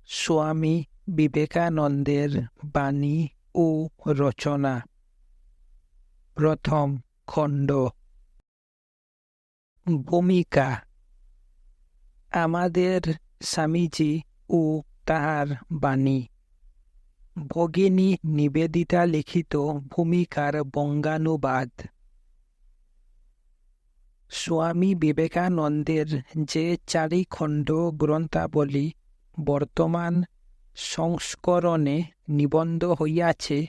স্বামী বিবেকানন্দের বাণী ও রচনা। প্রথম খণ্ড। ভূমিকা। আমাদের স্বামীজি ও তাহার বাণী। ভগিনী নিবেদিতা লিখিত ভূমিকার বঙ্গানুবাদ। স্বামী বিবেকানন্দের যে 4 খণ্ড গ্রন্থাবলী বর্তমান সংস্করণে নিবন্ধ হইয়াছে,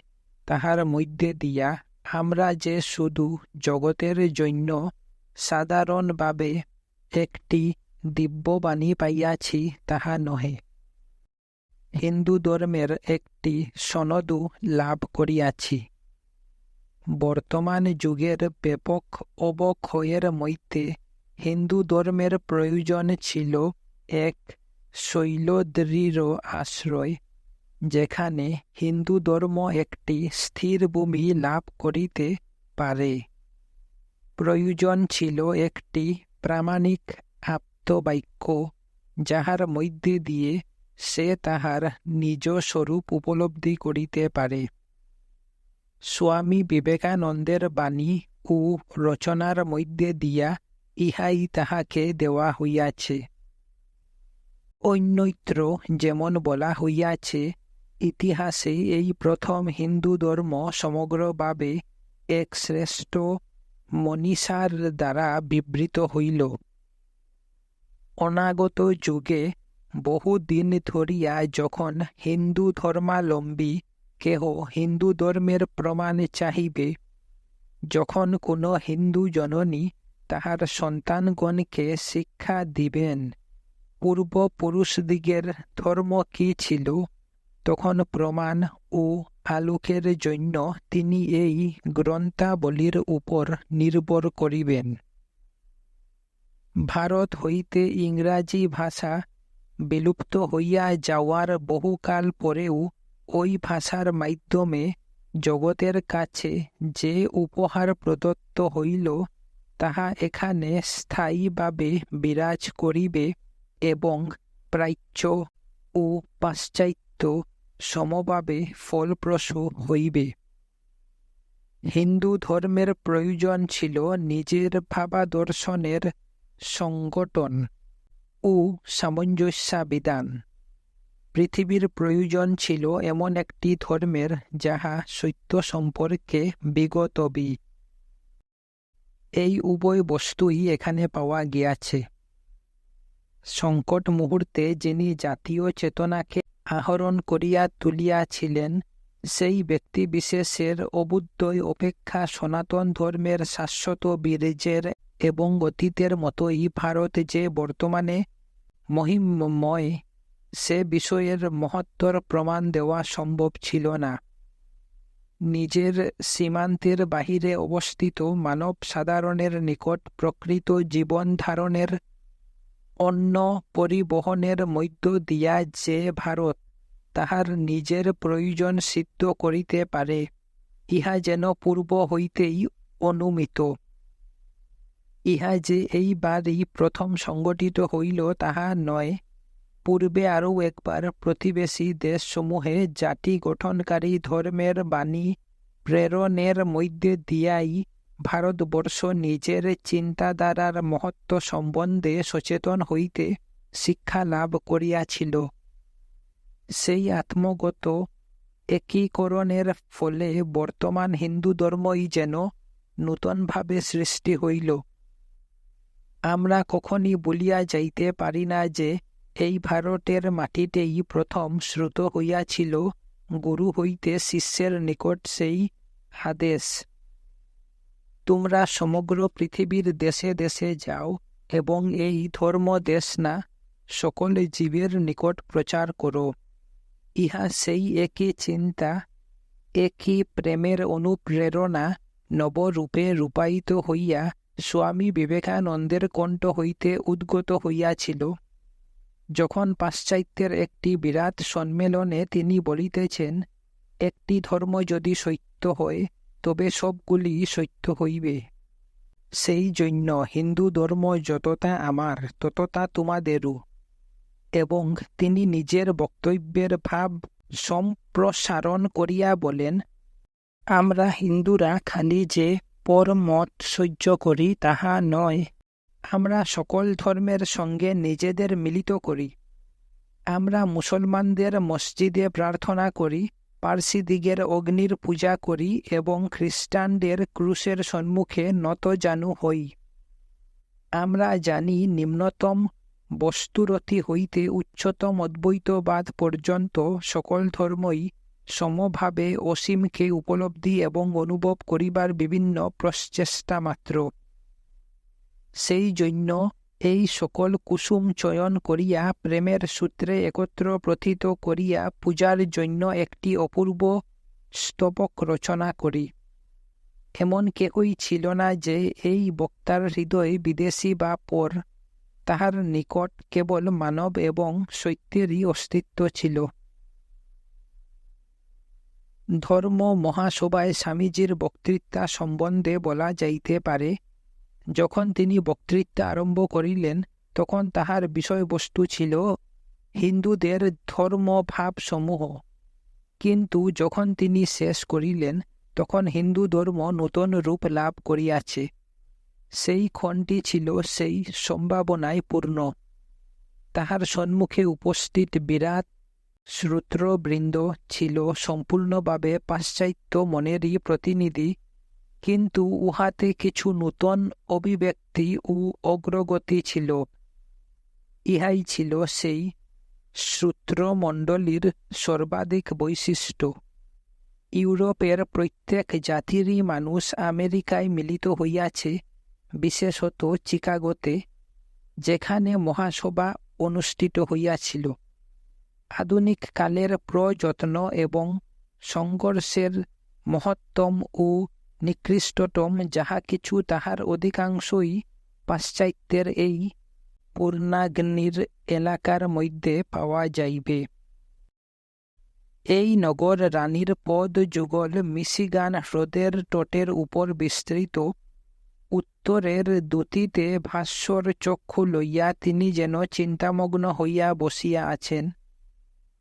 তাহার মধ্যে দিয়া আমরা যে শুধু জগতের জন্য সাধারণভাবে একটি দিব্যবাণী পাইয়াছি তাহা নহে, হিন্দু ধর্মের একটি সনদও লাভ করিয়াছি। বর্তমান যুগের ব্যাপক অবক্ষয়ের মধ্যে হিন্দু ধর্মের প্রয়োজন ছিল এক শৈলদৃঢ় আশ্রয়, যেখানে হিন্দু ধর্ম একটি স্থির ভূমি লাভ করিতে পারে। প্রয়োজন ছিল একটি প্রামাণিক আপ্তবাক্য, যাহার মধ্যে দিয়ে সে তাহার নিজ স্বরূপ উপলব্ধি করিতে পারে। স্বামী বিবেকানন্দের বাণী ও রচনার মধ্যে দিয়া ইহাই তাহাকে দেওয়া হইয়াছে। অন্যত্র যেমন বলা হইয়াছে, ইতিহাসে এই প্রথম হিন্দু ধর্ম সমগ্রভাবে এক শ্রেষ্ঠ মনীষার দ্বারা বিবৃত হইল। অনাগত যুগে বহুদিন ধরিয়া যখন হিন্দু ধর্মাবলম্বী কেহ হিন্দু ধর্মের প্রমাণ চাহিবে, যখন কোনো হিন্দু জননী তাহার সন্তানগণকে শিক্ষা দিবেন পূর্বপুরুষদিগের ধর্ম কি ছিল, তখন প্রমাণ ও আলোকের জন্য তিনি এই গ্রন্থাবলীর উপর নির্ভর করিবেন। ভারত হইতে ইংরাজী ভাষা বিলুপ্ত হইয়া যাওয়ার বহুকাল পরেও ওই ভাষার মাধ্যমে জগতের কাছে যে উপহার প্রদত্ত হইল, তাহা এখানে স্থায়ীভাবে বিরাজ করিবে এবং প্রাচ্য ও পাশ্চাত্য সমভাবে ফলপ্রসূ হইবে। হিন্দু ধর্মের প্রয়োজন ছিল নিজের ভাবাদর্শনের সংগঠন ও সামঞ্জস্যবিধান। পৃথিবীর প্রয়োজন ছিল এমন একটি ধর্মের যাহা সত্য সম্পর্কে বিগতবি। এই উভয় বস্তুই এখানে পাওয়া গিয়াছে। সংকট মুহূর্তে যিনি জাতীয় চেতনাকে আহরণ করিয়া তুলিয়াছিলেন, সেই ব্যক্তিবিশেষের অবুদ্ধই অপেক্ষা সনাতন ধর্মের শাশ্বত বীর্যের এবং অতীতের মতোই ভারত যে বর্তমানে মহিমময়, সে বিষয়ের মহত্তর প্রমাণ দেওয়া সম্ভব ছিল না। নিজের সীমান্তের বাহিরে অবস্থিত মানব সাধারণের নিকট প্রকৃত জীবন ধারণের অন্য পরিবহনের মধ্য দিয়া যে ভারত তাহার নিজের প্রয়োজন সিদ্ধ করিতে পারে, ইহা যেন পূর্ব হইতেই অনুমিত। ইহা যে এইবারই প্রথম সংগঠিত হইল তাহা নয়। পূর্বে আরও একবার প্রতিবেশী দেশসমূহে জাতি গঠনকারী ধর্মের বাণী প্রেরণের মধ্যে দিয়াই ভারতবর্ষ নিজের চিন্তাধারার মহত্ব সম্বন্ধে সচেতন হইতে শিক্ষা লাভ করিয়াছিল। সেই আত্মগত একীকরণের ফলে বর্তমান হিন্দু ধর্মই যেন নূতনভাবে সৃষ্টি হইল। আমরা কখনই বলিয়া যাইতে পারি না যে এই ভারতের মাটিতেই প্রথম শ্রুত হইয়াছিল গুরু হইতে শিষ্যের নিকট সেই আদেশ, তোমরা সমগ্র পৃথিবীর দেশে দেশে যাও এবং এই ধর্ম দেশ না সকল জীবের নিকট প্রচার করো। ইহা সেই একই চিন্তা, একই প্রেমের অনুপ্রেরণা নবরূপে রূপায়িত হইয়া স্বামী বিবেকানন্দের কণ্ঠ হইতে উদ্গত হইয়াছিল, যখন পাশ্চাত্যের একটি বিরাট সম্মেলনে তিনি বলিতেছেন, একটি ধর্ম যদি সত্য হয় তবে সবগুলি সত্য হইবে। সেই জন্য হিন্দু ধর্ম যতটা আমার ততটা তোমাদেরও। এবং তিনি নিজের বক্তব্যের ভাব সম্প্রসারণ করিয়া বলেন, আমরা হিন্দুরা খালি যে পরমত সহ্য করি তাহা নয়, আমরা সকল ধর্মের সঙ্গে নিজেদের মিলিত করি। আমরা মুসলমানদের মসজিদে প্রার্থনা করি, পার্সিদিগের অগ্নির পূজা করি এবং খ্রিস্টানদের ক্রুশের সম্মুখে নতজানু হই। আমরা জানি নিম্নতম বস্তুরতি হইতে উচ্চতম অদ্বৈতবাদ পর্যন্ত সকল ধর্মই সমভাবে অসীমকে উপলব্ধি এবং অনুভব করিবার বিভিন্ন প্রচেষ্টা মাত্র। সেই জন্য এই সকল কুসুম চয়ন করিয়া প্রেমের সূত্রে একত্র প্রথিত করিয়া পূজার জন্য একটি অপূর্ব স্তবক রচনা করি। এমন কেহই ছিল না যে এই বক্তার হৃদয় বিদেশী বা পর, তাহার নিকট কেবল মানব এবং সত্যেরই অস্তিত্ব ছিল। ধর্ম মহাসভায় স্বামীজীর বক্তৃতা সম্বন্ধে বলা যাইতে পারে, যখন তিনি বক্তৃতা আরম্ভ করিলেন তখন তাহার বিষয়বস্তু ছিল হিন্দুদের ধর্মভাবসমূহ, কিন্তু যখন তিনি শেষ করিলেন তখন হিন্দু ধর্ম নূতন রূপ লাভ করিয়াছে। সেই ক্ষণটি ছিল সেই সম্ভাবনায় পূর্ণ। তাহার সম্মুখে উপস্থিত বিরাট শ্রোতৃবৃন্দ ছিল সম্পূর্ণভাবে পাশ্চাত্য মনেরই প্রতিনিধি, কিন্তু উহাতে কিছু নূতন অভিব্যক্তি ও অগ্রগতি ছিল। ইহাই ছিল সেই শ্রোতৃমণ্ডলীর সর্বাধিক বৈশিষ্ট্য। ইউরোপের প্রত্যেক জাতিরই মানুষ আমেরিকায় মিলিত হইয়াছে, বিশেষত চিকাগোতে, যেখানে মহাসভা অনুষ্ঠিত হইয়াছিল। আধুনিক কালের প্রযত্ন এবং সংঘর্ষের মহত্তম ও নিকৃষ্টতম যাহা কিছু, তাহার অধিকাংশই পাশ্চাত্যের এই পূর্ণাগ্নির এলাকার মধ্যে পাওয়া যাইবে। এই নগর রানীর পদ যুগল মিশিগান হ্রদের তটের উপর বিস্তৃত। উত্তরের দ্যুতিতে ভাস্বর চক্ষু লইয়া তিনি যেন চিন্তামগ্ন হইয়া বসিয়া আছেন।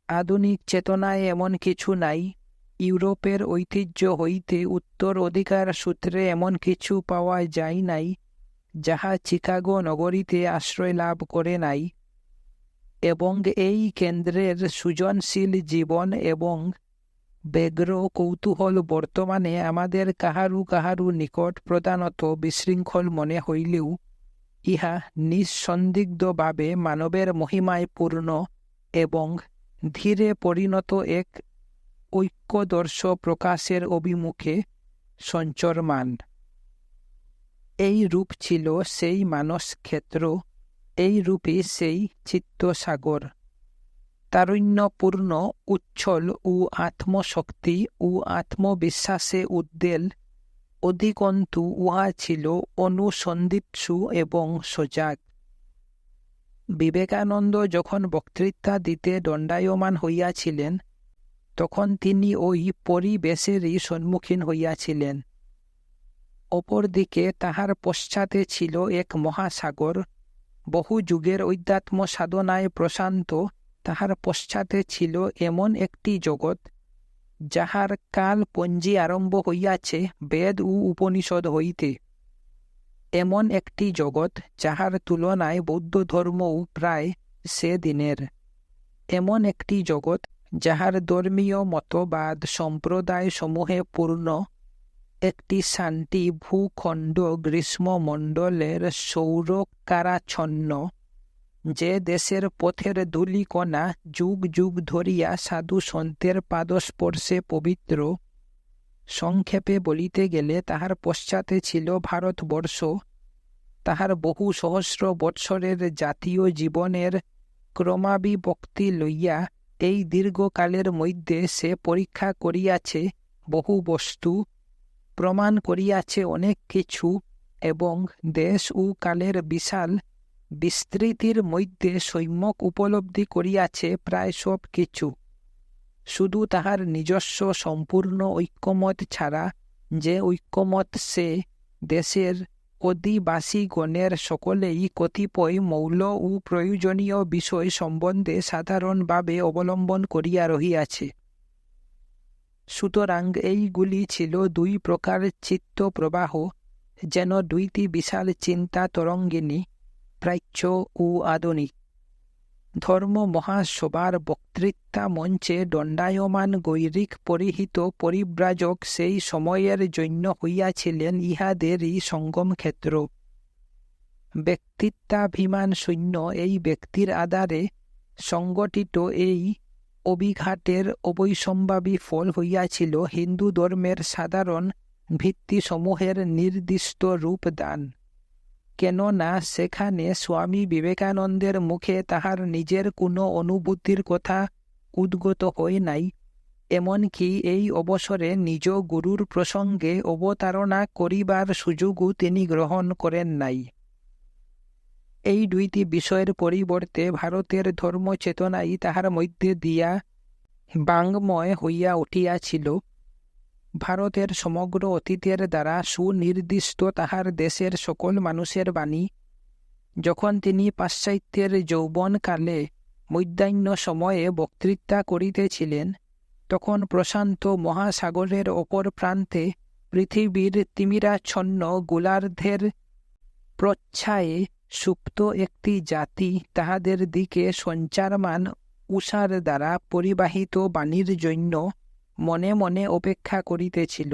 আধুনিক চেতনায় এমন কিছু নাই। ইউরোপের ঐতিহ্য হইতে উত্তর অধিকার সূত্রে এমন কিছু পাওয়া যায় নাই যাহা চিকাগো নগরীতে আশ্রয় লাভ করে নাই, এবং এই কেন্দ্রের সৃজনশীল জীবন এবং ব্যগ্র কৌতূহল বর্তমানে আমাদের কাহারু কাহারু নিকট প্রধানত বিশৃঙ্খল মনে হইলেও ইহা নিঃসন্দিগ্ধভাবে মানবের মহিমায় পূর্ণ এবং ধীরে পরিণত এক ঐক্যদর্শ প্রকাশের অভিমুখে সঞ্চরমান। এই রূপ ছিল সেই মানসক্ষেত্র, এই রূপই সেই চিত্তসাগর, তারুণ্যপূর্ণ, উচ্ছল ও আত্মশক্তি ও আত্মবিশ্বাসে উদ্বেল। অধিকন্তু উহা ছিল অনুসন্ধিৎসু এবং সজাগ। বিবেকানন্দ যখন বক্তৃতা দিতে দণ্ডায়মান হইয়াছিলেন, তখন তিনি ওই পরিবেশেরই সম্মুখীন হইয়াছিলেন। অপরদিকে তাহার পশ্চাতে ছিল এক মহাসাগর, বহু যুগের অধ্যাত্ম সাধনায় প্রশান্ত। তাহার পশ্চাতে ছিল এমন একটি জগৎ, যাহার কালপঞ্জি আরম্ভ হইয়াছে বেদ ও উপনিষদ হইতে। এমন একটি জগৎ যাহার তুলনায় বৌদ্ধ ধর্মও প্রায় সে দিনের। এমন একটি জগৎ যাহার ধর্মীয় মতবাদ সম্প্রদায় সমূহে পূর্ণ। একটি শান্তি ভূখণ্ড গ্রীষ্মমণ্ডলের সৌরকারাচ্ছন্ন, যে দেশের পথের ধূলিকণা যুগ যুগ ধরিয়া সাধু সন্তের পাদস্পর্শে পবিত্র। সংক্ষেপে বলিতে গেলে তাহার পশ্চাতে ছিল ভারতবর্ষ। তাহার বহু সহস্র বৎসরের জাতীয় জীবনের ক্রমাবিভক্তি লইয়া এই দীর্ঘকালের মধ্যে সে পরীক্ষা করিয়াছে বহু বস্তু, প্রমাণ করিয়াছে অনেক কিছু, এবং দেশ ও কালের বিশাল বিস্তৃতির মধ্যে সম্যক উপলব্ধি করিয়াছে প্রায় সব কিছু। শুধু তাহার নিজস্ব সম্পূর্ণ ঐক্যমত ছাড়া, যে ঐক্যমত সে দেশের অধিবাসীগণের সকলেই কতিপয় মৌল ও প্রয়োজনীয় বিষয় সম্বন্ধে সাধারণভাবে অবলম্বন করিয়া রহিয়াছে। সুতরাং এইগুলি ছিল দুই প্রকার চিত্তপ্রবাহ, যেন দুইটি বিশাল চিন্তা তরঙ্গিনী, প্রাচ্য ও আধুনিক। ধর্ম মহাসভার বক্তৃতা মঞ্চে দণ্ডায়মান গৈরিক পরিহিত পরিব্রাজক সেই সময়ের জন্য হইয়াছিলেন ইহাদেরই সঙ্গম ক্ষেত্র। ব্যক্তিত্বাভিমান শূন্য এই ব্যক্তির আধারে সংগঠিত এই অভিঘাতের অবশ্যম্ভাবী ফল হইয়াছিল হিন্দু ধর্মের সাধারণ ভিত্তিসমূহের নির্দিষ্ট রূপদান। কেননা সেখানে স্বামী বিবেকানন্দের মুখে তাহার নিজের কোনো অনুভূতির কথা উদ্গত হয় নাই, এমনকি এই অবসরে নিজ গুরুর প্রসঙ্গে অবতারণা করিবার সুযোগও তিনি গ্রহণ করেন নাই। এই দুইটি বিষয়ের পরিবর্তে ভারতের ধর্মচেতনাই তাহার মধ্যে দিয়া বাঙ্গময় হইয়া উঠিয়াছিল। ভারতের সমগ্র অতীতের দ্বারা সুনির্দিষ্ট তাহার দেশের সকল মানুষের বাণী। যখন তিনি পাশ্চাত্যের যৌবনকালে মধ্যাহ্ন সময়ে বক্তৃতা করিতেছিলেন, তখন প্রশান্ত মহাসাগরের অপর প্রান্তে পৃথিবীর তিমিরাচ্ছন্ন গোলার্ধের প্রচ্ছায়ে সুপ্ত একটি জাতি তাহাদের দিকে সঞ্চারমান উষার দ্বারা পরিবাহিত বাণীর জন্য মনে মনে অপেক্ষা করিতেছিল।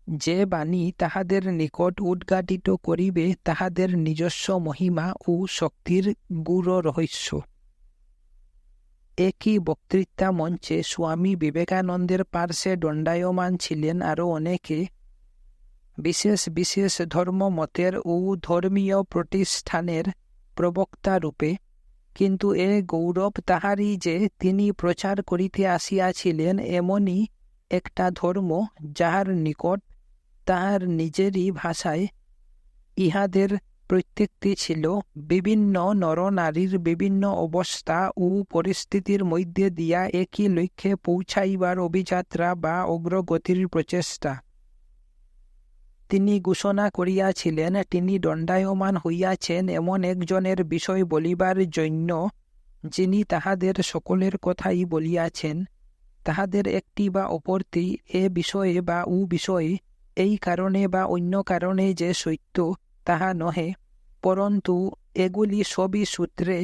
যে বাণী তাহাদের নিকট উদ্ঘাটিত করিবে তাহাদের নিজস্ব মহিমা ও শক্তির গূঢ় রহস্য। একই বক্তৃতা মঞ্চে স্বামী বিবেকানন্দের পার্শ্বে দণ্ডায়মান ছিলেন আরও অনেকে, বিশেষ বিশেষ ধর্মমতের ও ধর্মীয় প্রতিষ্ঠানের প্রবক্তা রূপে। কিন্তু এ গৌরব তাহারই যে তিনি প্রচার করিতে আসিয়াছিলেন এমনই একটা ধর্ম, যাহার নিকট তাহার নিজেরই ভাষায় ইহাদের প্রত্যেকটি ছিল বিভিন্ন নরনারীর বিভিন্ন অবস্থা ও পরিস্থিতির মধ্যে দিয়া একই লক্ষ্যে পৌঁছাইবার অভিযাত্রা বা অগ্রগতির প্রচেষ্টা। তিনি ঘোষণা করিয়াছিলেন তিনি দণ্ডায়মান হইয়াছেন এমন একজনের বিষয় বলিবার জন্য, যিনি তাহাদের সকলের কথাই বলিয়াছেন। তাহাদের একটি বা অপরটি এ বিষয়ে বা ও বিষয়ে এই কারণে বা অন্য কারণে যে সত্য তাহা নহে, পরন্তু এগুলি সবই সূত্রে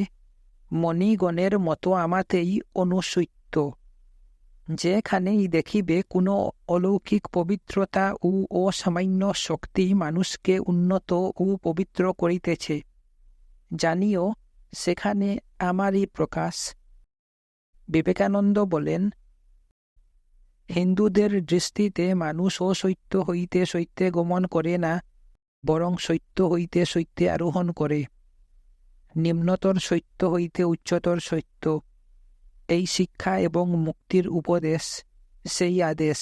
মণিগণের মতো আমাতেই অনুসৃত। যেখানেই দেখিবে কোনো অলৌকিক পবিত্রতা ও অসামান্য শক্তি মানুষকে উন্নত ও পবিত্র করিতেছে, জানিও সেখানে আমারই প্রকাশ। বিবেকানন্দ বলেন, হিন্দুদের দৃষ্টিতে মানুষ অসত্য হইতে সত্যে গমন করে না, বরং সত্য হইতে সত্যে আরোহণ করে। নিম্নতর সত্য হইতে উচ্চতর সত্য, এই শিক্ষা এবং মুক্তির উপদেশ, সেই আদেশ।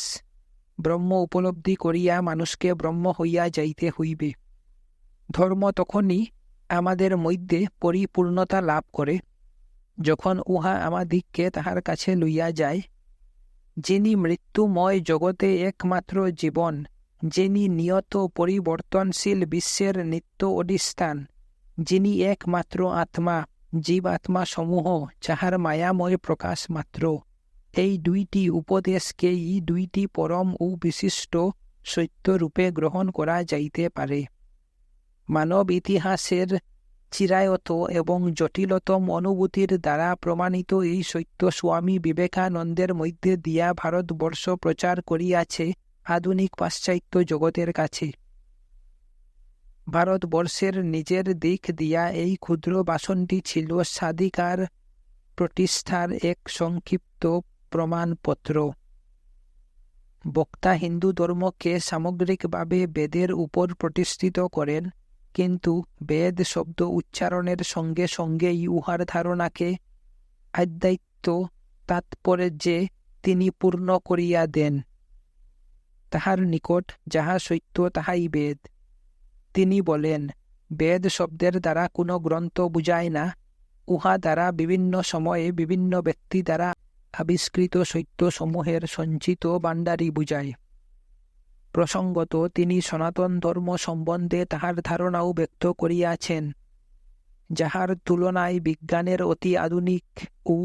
ব্রহ্ম উপলব্ধি করিয়া মানুষকে ব্রহ্ম হইয়া যাইতে হইবে। ধর্ম তখনই আমাদের মধ্যে পরিপূর্ণতা লাভ করে, যখন উহা আমাদিগকে তাহার কাছে লইয়া যায়। যিনি মৃত্যুময় জগতে একমাত্র জীবন, যিনি নিয়ত পরিবর্তনশীল বিশ্বের নিত্য অধিষ্ঠান, যিনি একমাত্র আত্মা, জীবাত্মা সমূহ যাহার মায়াময় প্রকাশ মাত্র, এই দুইটি উপদেশকেই দুইটি পরম ও বিশিষ্ট সত্যরূপে গ্রহণ করা যাইতে পারে। মানব ইতিহাসের চিরায়ত এবং জটিলতম অনুভূতির দ্বারা প্রমাণিত এই সত্য স্বামী বিবেকানন্দের মধ্যে দিয়া ভারতবর্ষ প্রচার করিয়াছে আধুনিক পাশ্চাত্য জগতের কাছে। ভারতবর্ষের নিজের দিক দিয়া এই ক্ষুদ্র বাসনটি ছিল স্বাধিকার প্রতিষ্ঠার এক সংক্ষিপ্ত প্রমাণপত্র। বক্তা হিন্দু ধর্মকে সামগ্রিকভাবে বেদের উপর প্রতিষ্ঠিত করেন, কিন্তু বেদ শব্দ উচ্চারণের সঙ্গে সঙ্গেই উহার ধারণাকে আধ্যাত্ম তাৎপর্যে তিনি পূর্ণ করিয়া দেন। তাহার নিকট যাহা সত্য তাহাই বেদ। তিনি বলেন, বেদ শব্দের দ্বারা কোনো গ্রন্থ বুঝায় না, উহা দ্বারা বিভিন্ন সময়ে বিভিন্ন ব্যক্তি দ্বারা আবিষ্কৃত সত্য সমূহের সঞ্চিত ভাণ্ডারই বুঝায়। প্রসঙ্গত তিনি সনাতন ধর্ম সম্বন্ধে তাহার ধারণাও ব্যক্ত করিয়াছেন, যাহার তুলনায় বিজ্ঞানের অতি আধুনিক ও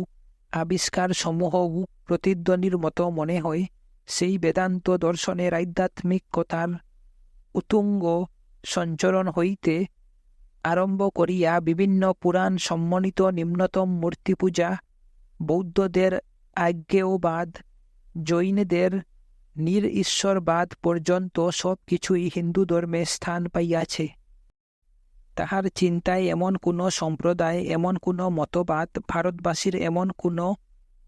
আবিষ্কারসমূহও প্রতিধ্বনির মতো মনে হয়। সেই বেদান্ত দর্শনের আধ্যাত্মিকতার উতুঙ্গ সঞ্চরণ হইতে আরম্ভ করিয়া বিভিন্ন পুরাণ সম্বলিত নিম্নতম মূর্তি পূজা, বৌদ্ধদের আজ্ঞেয়বাদ, জৈনদের নিরঈশ্বরবাদ পর্যন্ত সব কিছুই হিন্দু ধর্মে স্থান পাইয়াছে। তাহার চিন্তায় এমন কোনো সম্প্রদায়, এমন কোনো মতবাদ, ভারতবাসীর এমন কোনো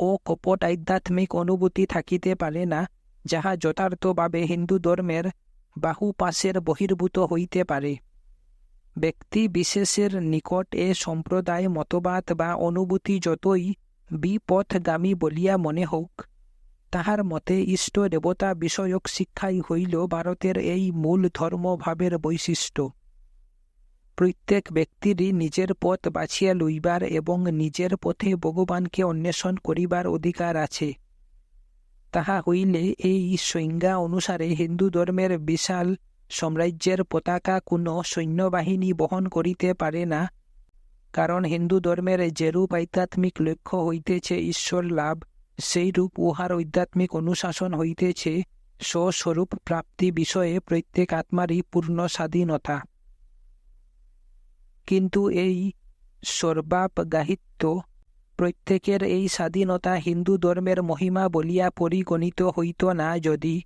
অকপট আধ্যাত্মিক অনুভূতি থাকিতে পারে না, যাহা যথার্থভাবে হিন্দু ধর্মের বাহুপাশের বহির্ভূত হইতে পারে। ব্যক্তি বিশেষের নিকট এ সম্প্রদায়, মতবাদ বা অনুভূতি যতই বিপথগামী বলিয়া মনে হোক, তাহার মতে ইষ্ট দেবতা বিষয়ক শিক্ষাই হইল ভারতের এই মূল ধর্মভাবের বৈশিষ্ট্য। প্রত্যেক ব্যক্তিরই নিজের পথ বাছিয়া লইবার এবং নিজের পথে ভগবানকে অন্বেষণ করিবার অধিকার আছে। তাহা হইলে এই সংজ্ঞা অনুসারে হিন্দু ধর্মের বিশাল সাম্রাজ্যের পতাকা কোনো সৈন্যবাহিনী বহন করিতে পারে না, কারণ হিন্দু ধর্মের যেরূপ আধ্যাত্মিক লক্ষ্য হইতেছে ঈশ্বর লাভ, সেইরূপ উহার আধ্যাত্মিক অনুশাসন হইতেছে স্বস্বরূপ প্রাপ্তি বিষয়ে প্রত্যেক আত্মারই পূর্ণ স্বাধীনতা। কিন্তু এই সর্বাপগাহিত্য প্রত্যেকের এই স্বাধীনতা হিন্দু ধর্মের মহিমা বলিয়া পরিগণিত হইত না যদি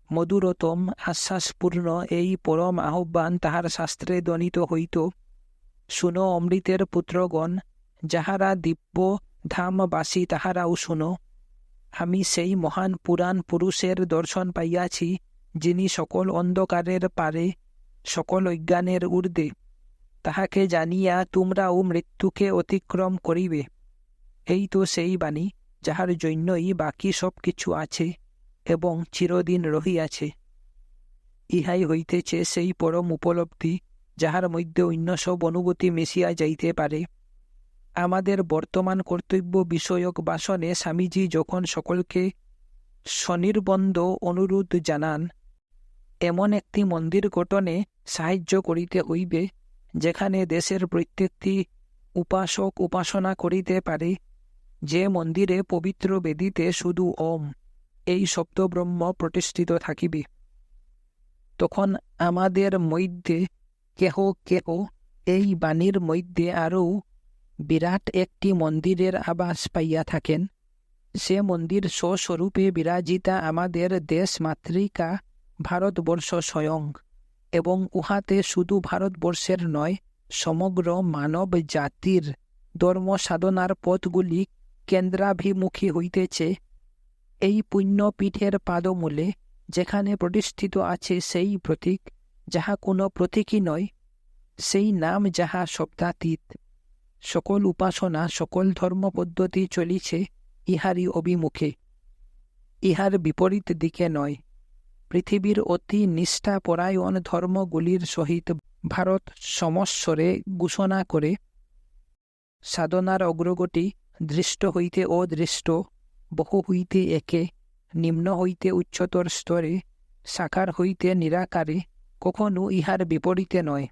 মধুরতম আশ্বাসপূর্ণ এই পরম আহ্বান তাহার শাস্ত্রে ধ্বনিত হইত, শুনো অমৃতের পুত্রগণ, যাহারা দিব্য ধামবাসী তাহারাও শুনো। আমি সেই মহান পুরাণ পুরুষের দর্শন পাইয়াছি, যিনি সকল অন্ধকারের পারে, সকল অজ্ঞানের ঊর্ধ্বে। তাহাকে জানিয়া তোমরাও মৃত্যুকে অতিক্রম করিবে। এই তো সেই বাণী, যাহার জন্যই বাকি সব কিছু আছে এবং চিরদিন রহিয়াছে। ইহাই হইতেছে সেই পরম উপলব্ধি, যাহার মধ্যে অন্য সব অনুভূতি মিশিয়া যাইতে পারে। আমাদের বর্তমান কর্তব্য বিষয়ক ভাষণে স্বামীজি যখন সকলকে স্বনির্বন্ধ অনুরোধ জানান, এমন একটি মন্দির গঠনে সাহায্য করিতে হইবে, যেখানে দেশের প্রত্যেকটি উপাসক উপাসনা করিতে পারে, যে মন্দিরে পবিত্র বেদিতে শুধু ওম এই শব্দব্রহ্ম প্রতিষ্ঠিত থাকিবে, তখন আমাদের মধ্যে কেহ কেহ এই বাণীর মধ্যে আরও বিরাট একটি মন্দিরের আভাস পাইয়া থাকেন। সে মন্দির স্বস্বরূপে বিরাজিতা আমাদের দেশ মাতৃকা ভারতবর্ষ স্বয়ং, এবং উহাতে শুধু ভারতবর্ষের নয়, সমগ্র মানব জাতির ধর্ম সাধনার পথগুলি কেন্দ্রাভিমুখী হইতেছে। এই পুণ্যপীঠের পাদমূলে যেখানে প্রতিষ্ঠিত আছে সেই প্রতীক, যাহা কোনো প্রতীকই নয়, সেই নাম যাহা শব্দাতীত, সকল উপাসনা, সকল ধর্মপদ্ধতি চলিছে ইহারই অভিমুখে, ইহার বিপরীত দিকে নয়। পৃথিবীর অতি নিষ্ঠাপরায়ণ ধর্মগুলির সহিত ভারত সমস্বরে ঘোষণা করে সাধনার অগ্রগতি দৃষ্ট হইতে অদৃষ্ট, বহু হইতে একে, নিম্ন হইতে উচ্চতর স্তরে, সাকার হইতে নিরাকারে, কখনো ইহার বিপরীতে নয়।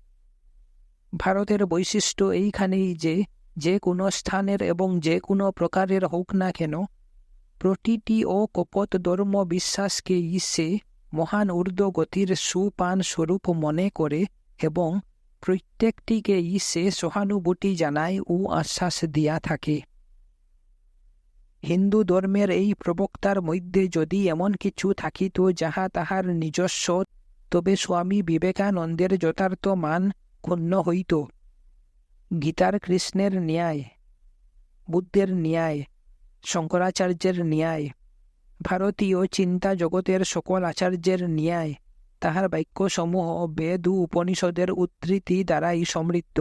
ভারতের বৈশিষ্ট্য এইখানেই যে, যে কোনো স্থানের এবং যে কোনো প্রকারের হোক না কেন, প্রতিটি ও কপট ধর্ম বিশ্বাসকেই সে মহান ঊর্ধ্বগতির সুপান স্বরূপ মনে করে এবং প্রত্যেকটিকেই সে সহানুভূতি জানায় ও আশ্বাস দিয়া থাকে। হিন্দু ধর্মের এই প্রবক্তার মধ্যে যদি এমন কিছু থাকিত যাহা তাহার নিজস্ব, তবে স্বামী বিবেকানন্দের যথার্থ মান ক্ষুণ্ণ হইত। গীতার কৃষ্ণের ন্যায়, বুদ্ধের ন্যায়, শঙ্করাচার্যের ন্যায়, ভারতীয় চিন্তা জগতের সকল আচার্যের ন্যায় তাহার বাক্যসমূহ বেদ ও উপনিষদের উদ্ধৃতি দ্বারাই সমৃদ্ধ।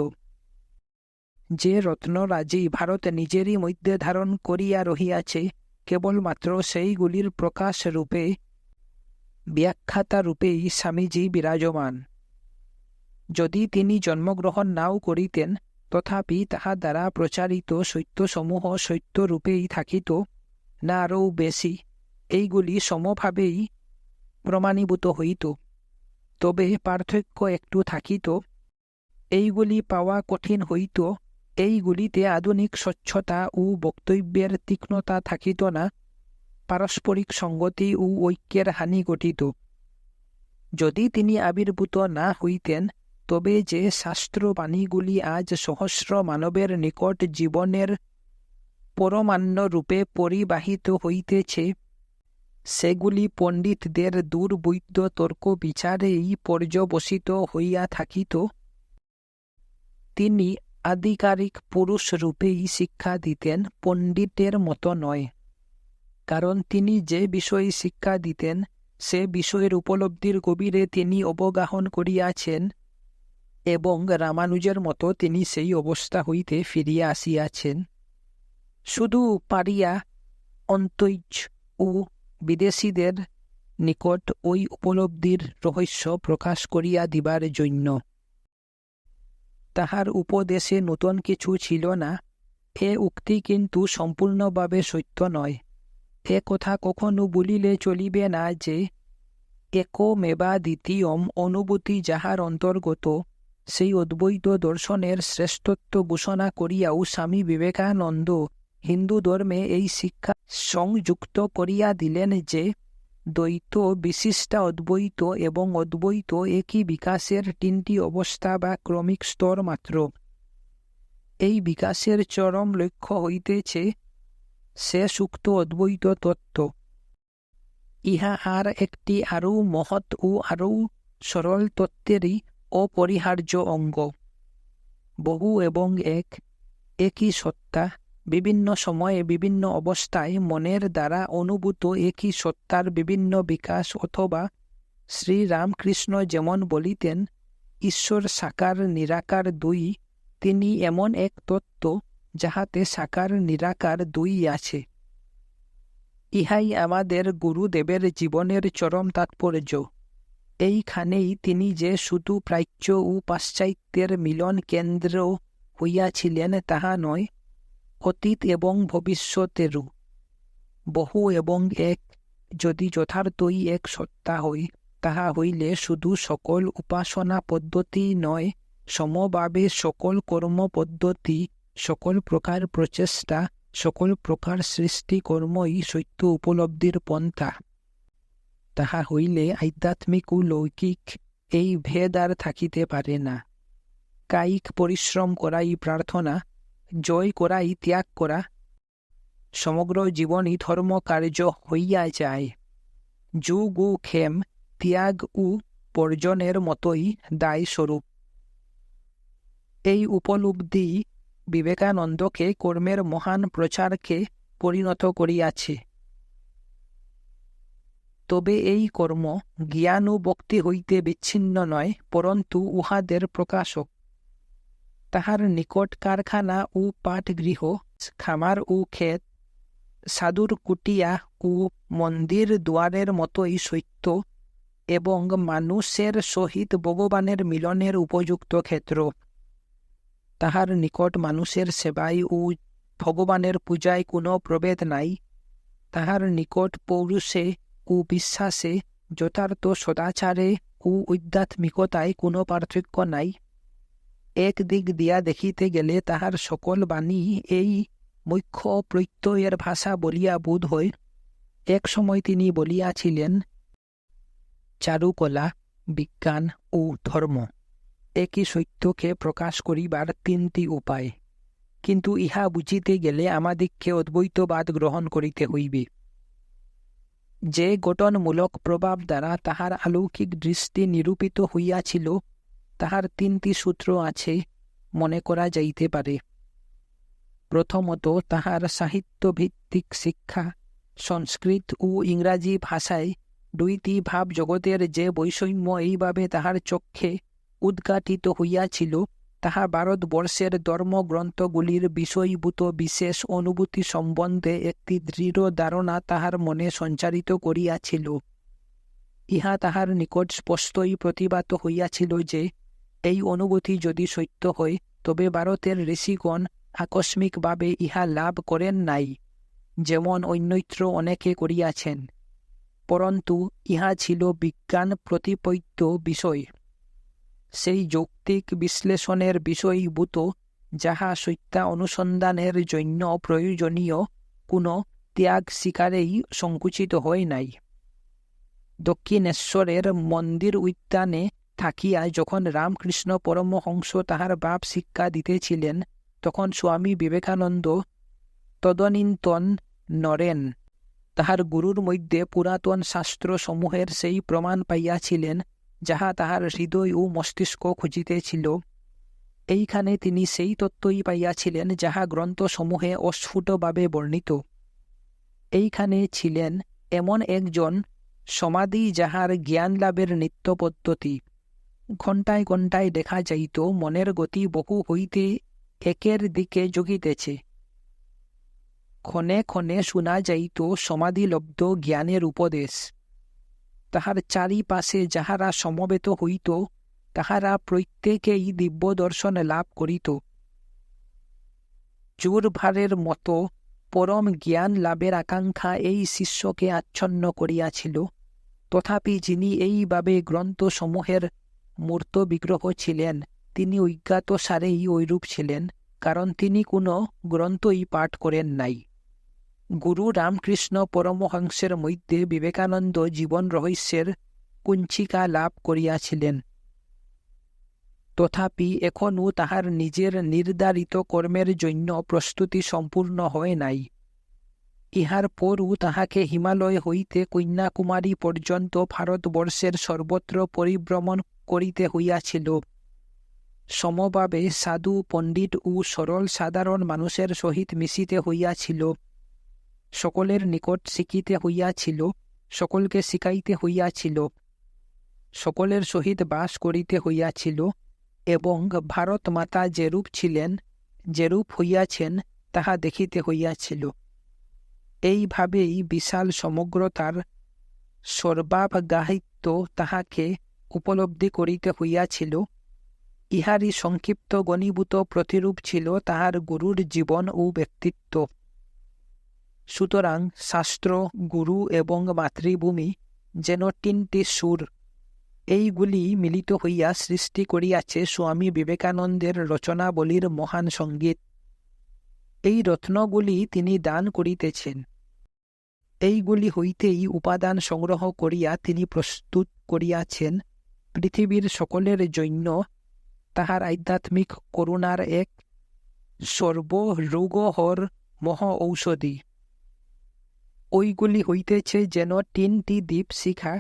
যে রত্নরাজি ভারত নিজেরই মধ্যে ধারণ করিয়া রহিয়াছে, কেবলমাত্র সেইগুলির প্রকাশ রূপে, ব্যাখ্যাতা রূপেই স্বামীজি বিরাজমান। যদি তিনি জন্মগ্রহণ নাও করিতেন, তথাপি তাহা দ্বারা প্রচারিত সত্যসমূহ সত্যরূপেই থাকিত, না আরও বেশি। এইগুলি সমভাবেই প্রমাণীভূত হইত। তবে পার্থক্য একটু থাকিত। এইগুলি পাওয়া কঠিন হইত। এইগুলিতে আধুনিক স্বচ্ছতা ও বক্তব্যের তীক্ষ্ণতা থাকিত না। পারস্পরিক সঙ্গতি ও ঐক্যের হানি ঘটিত। যদি তিনি আবির্ভূত না হইতেন, তবে যে শাস্ত্রবাণীগুলি আজ সহস্র মানবের নিকট জীবনের পরমান্ন রূপে পরিবাহিত হইতেছে, সেগুলি পণ্ডিতদের দুর্বৈধ তর্ক বিচারেই পর্যবসিত হইয়া থাকিত। তিনি আধিকারিক পুরুষ রূপেই শিক্ষা দিতেন, পণ্ডিতের মতো নয়। কারণ তিনি যে বিষয়ে শিক্ষা দিতেন, সে বিষয়ের উপলব্ধির গভীরে তিনি অবগাহন করিয়াছেন, এবং রামানুজের মতো তিনি সেই অবস্থা হইতে ফিরিয়া আসিয়াছেন। শুধু পারিয়া অন্তৈজ ও বিদেশীদের নিকট ওই উপলব্ধির রহস্য প্রকাশ করিয়া দিবার জন্য। তাহার উপদেশে নূতন কিছু ছিল না, এ উক্তি কিন্তু সম্পূর্ণভাবে সত্য নয়। এ কথা কখনো বলিলে চলিবে না যে একমেবা দ্বিতীয়ম অনুভূতি যাহার অন্তর্গত, সেই অদ্বৈত দর্শনের শ্রেষ্ঠত্ব ঘোষণা করিয়াও স্বামী বিবেকানন্দ হিন্দু ধর্মে এই শিক্ষা সংযুক্ত করিয়া দিলেন যে দ্বৈত, বিশিষ্টা অদ্বৈত এবং অদ্বৈত একই বিকাশের তিনটি অবস্থা বা ক্রমিক স্তর মাত্র। এই বিকাশের চরম লক্ষ্য হইতেছে শেষোক্ত অদ্বৈত তত্ত্ব। ইহা আর একটি আরও মহৎ ও আরও সরল তত্ত্বেরই অপরিহার্য অঙ্গ। বহু এবং একই সত্তা, বিভিন্ন সময়ে বিভিন্ন অবস্থায় মনের দ্বারা অনুভূত একই সত্তার বিভিন্ন বিকাশ, অথবা শ্রীরামকৃষ্ণ যেমন বলিতেন, ঈশ্বর সাকার নিরাকার দুই, তিনি এমন এক তত্ত্ব যাহাতে সাকার নিরাকার দুই আছে। ইহাই আমাদের গুরুদেবের জীবনের চরম তাৎপর্য। এইখানেই তিনি যে শুধু প্রাচ্য ও পাশ্চাত্যের মিলন কেন্দ্র হইয়াছিলেন তাহা নয়, অতীত এবং ভবিষ্যতেরও। বহু এবং এক যদি যথার্থই এক সত্তা হই, তাহা হইলে শুধু সকল উপাসনা পদ্ধতি নয়, সমভাবে সকল কর্ম পদ্ধতি, সকল প্রকার প্রচেষ্টা, সকল প্রকার সৃষ্টিকর্মই সত্য উপলব্ধির পন্থা। তাহা হইলে আধ্যাত্মিক ও লৌকিক এই ভেদ আর থাকিতে পারে না। কায়িক পরিশ্রম করাই প্রার্থনা, জয় করাই ত্যাগ করা, সমগ্র জীবনই ধর্ম কার্য হইয়া যায়। যোগ ও ক্ষেম ত্যাগ ও বর্জনের মতোই দায়স্বরূপ। এই উপলব্ধি বিবেকানন্দকে কর্মের মহান প্রচারকে পরিণত করিয়াছে। তবে এই কর্ম জ্ঞান ও ভক্তি হইতে বিচ্ছিন্ন নয়, পরন্তু উহাদের প্রকাশক। তাহার নিকট কারখানা ও পাঠগৃহ, খামার ও ক্ষেত, সাধুর কুটিয়া ও মন্দির দুয়ারের মতোই সত্য, এবং মানুষের সহিত ভগবানের মিলনের উপযুক্ত ক্ষেত্র। তাহার নিকট মানুষের সেবায় ও ভগবানের পূজায় কোনো প্রভেদ নাই। তাহার নিকট পৌরুষে ও বিশ্বাসে, যথার্থ সদাচারে ও আধ্যাত্মিকতায় কোনো পার্থক্য নাই। এক দিক দিয়া দেখিতে গেলে তাহার সকল বাণী এই মুখ্য প্রত্যয়ের ভাষা বলিয়া বোধ হয়। এক সময় তিনি বলিয়াছিলেন, চারুকলা, বিজ্ঞান ও ধর্ম একই সত্যকে প্রকাশ করিবার তিনটি উপায়। কিন্তু ইহা বুঝিতে গেলে আমাদিগকে অদ্বৈতবাদ গ্রহণ করিতে হইবে। যে গঠনমূলক প্রভাব দ্বারা তাহার অলৌকিক দৃষ্টি নিরূপিত হইয়াছিল, তাহার তিনটি সূত্র আছে, মনে করা যাইতে পারে। প্রথমত, তাহার সাহিত্যভিত্তিক শিক্ষা, সংস্কৃত ও ইংরাজী ভাষায় দুইটি ভাব জগতের যে বৈষম্য এইভাবে তাহার চক্ষে উদ্ঘাটিত হইয়াছিল, তাহা ভারতবর্ষের ধর্মগ্রন্থগুলির বিষয়ভূত বিশেষ অনুভূতি সম্বন্ধে একটি দৃঢ় ধারণা তাহার মনে সঞ্চারিত করিয়াছিল। ইহা তাহার নিকট স্পষ্টই প্রতিভাত হইয়াছিল যে এই অনুভূতি যদি সত্য হয়, তবে ভারতের ঋষিগণ আকস্মিকভাবে ইহা লাভ করেন নাই, যেমন অন্যত্র অনেকে করিয়াছেন। পরন্তু ইহা ছিল বিজ্ঞান প্রতিপত্য বিষয়, সেই যৌক্তিক বিশ্লেষণের বিষয়ভূত যাহা সত্যা অনুসন্ধানের জন্য প্রয়োজনীয় কোনো ত্যাগ স্বীকারেই সংকুচিত হয় নাই। দক্ষিণেশ্বরের মন্দির উদ্যানে থাকিয়া যখন রামকৃষ্ণ পরমহংস তাহার বাপ শিক্ষা দিতেছিলেন, তখন স্বামী বিবেকানন্দ তদনীন্তন নরেন তাহার গুরুর মধ্যে পুরাতন শাস্ত্রসমূহের সেই প্রমাণ পাইয়াছিলেন, যাহা তাহার হৃদয় ও মস্তিষ্ক খুঁজিতেছিল। এইখানে তিনি সেই তত্ত্বই পাইয়াছিলেন যাহা গ্রন্থসমূহে অস্ফুটভাবে বর্ণিত। এইখানে ছিলেন এমন একজন সমাধি যাহার জ্ঞান লাভের নিত্য পদ্ধতি। ঘণ্টায় ঘণ্টায় দেখা যাইত মনের গতি বহু হইতে একের দিকে জগিতেছে। ক্ষণে ক্ষণে শোনা যাইত সমাধিলব্ধ জ্ঞানের উপদেশ। তাহার চারিপাশে যাহারা সমবেত হইত, তাহারা প্রত্যেকেই দিব্য দর্শন লাভ করিত। জোরভারের মতো পরম জ্ঞান লাভের আকাঙ্ক্ষা এই শিষ্যকে আচ্ছন্ন করিয়াছিল। তথাপি যিনি এইভাবে গ্রন্থসমূহের মূর্ত বিগ্রহ ছিলেন, তিনি অজ্ঞাত সারেই ঐরূপ ছিলেন, কারণ তিনি কোনো গ্রন্থই পাঠ করেন নাই। গুরু রামকৃষ্ণ পরমহংসের মধ্যে বিবেকানন্দ জীবন রহস্যের কুঞ্চিকা লাভ করিয়াছিলেন। তথাপি এখনও তাহার নিজের নির্ধারিত কর্মের জন্য প্রস্তুতি সম্পূর্ণ হয় নাই। ইহার পরও তাহাকে হিমালয় হইতে কন্যাকুমারী পর্যন্ত ভারতবর্ষের সর্বত্র পরিভ্রমণ করিতে হইয়াছিল। সমভাবে সাধু পণ্ডিত ও সরল সাধারণ মানুষের সহিত মিশিতে হইয়াছিল। সকলের নিকট শিখিতে হইয়াছিল, সকলকে শিখাইতে হইয়াছিল, সকলের সহিত বাস করিতে হইয়াছিল এবং ভারত মাতা যেরূপ ছিলেন, যেরূপ হইয়াছেন, তাহা দেখিতে হইয়াছিল। এইভাবেই বিশাল সমগ্রতার সর্বাবগাহিত্য তাহাকে উপলব্ধি করিতে হইয়াছিল। ইহারই সংক্ষিপ্ত ঘনীভূত প্রতিরূপ ছিল তাহার গুরুর জীবন ও ব্যক্তিত্ব। সুতরাং শাস্ত্র, গুরু এবং মাতৃভূমি যেন তিনটি সুর, এইগুলি মিলিত হইয়া সৃষ্টি করিয়াছে স্বামী বিবেকানন্দের রচনাবলীর মহান সঙ্গীত। এই রত্নগুলি তিনি দান করিতেছেন। এইগুলি হইতেই উপাদান সংগ্রহ করিয়া তিনি প্রস্তুত করিয়াছেন পৃথিবীর সকলের জন্য তাহার আধ্যাত্মিক করুণার এক সর্বরোগহর মহা ঔষধি। ওইগুলি হইতেছে যেন তিনটি দীপশিখা,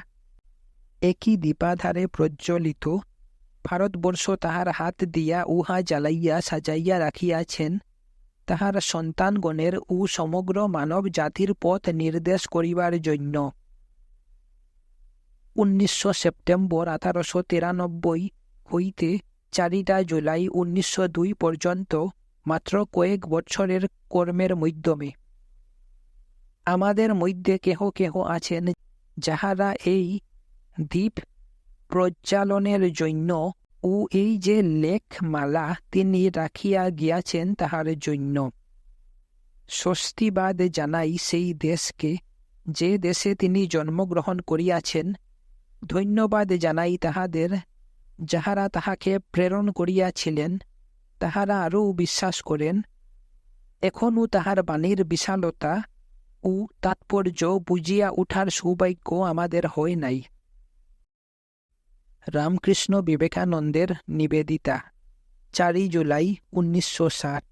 একই দীপাধারে প্রজ্বলিত। ভারতবর্ষ তাহার হাত দিয়া উহা জ্বালাইয়া সাজাইয়া রাখিয়াছেন তাহার সন্তানগণের ও সমগ্র মানব জাতির পথ নির্দেশ করিবার জন্য। 19 সেপ্টেম্বর 1893 হইতে 4 জুলাই 1902 পর্যন্ত মাত্র কয়েক বৎসরের কর্মের মাধ্যমে আমাদের মধ্যে কেহ কেহ আছেন যাহারা এই দ্বীপ প্রজ্বালনের জন্য ও এই যে লেখমালা তিনি রাখিয়া গিয়াছেন তাহার জন্য। স্বস্তিবাদ জানাই সেই দেশকে, যে দেশে তিনি জন্মগ্রহণ করিয়াছেন। ধন্যবাদ জানাই তাহাদের যাহারা তাহাকে প্রেরণ করিয়াছিলেন। তাহারা আরও বিশ্বাস করেন। এখনও তাহার বাণীর বিশালতা ও তাৎপর্য বুঝিয়া উঠার সৌভাগ্য আমাদের হয় নাই। রামকৃষ্ণ বিবেকানন্দের নিবেদিতা, 4 জুলাই 1960।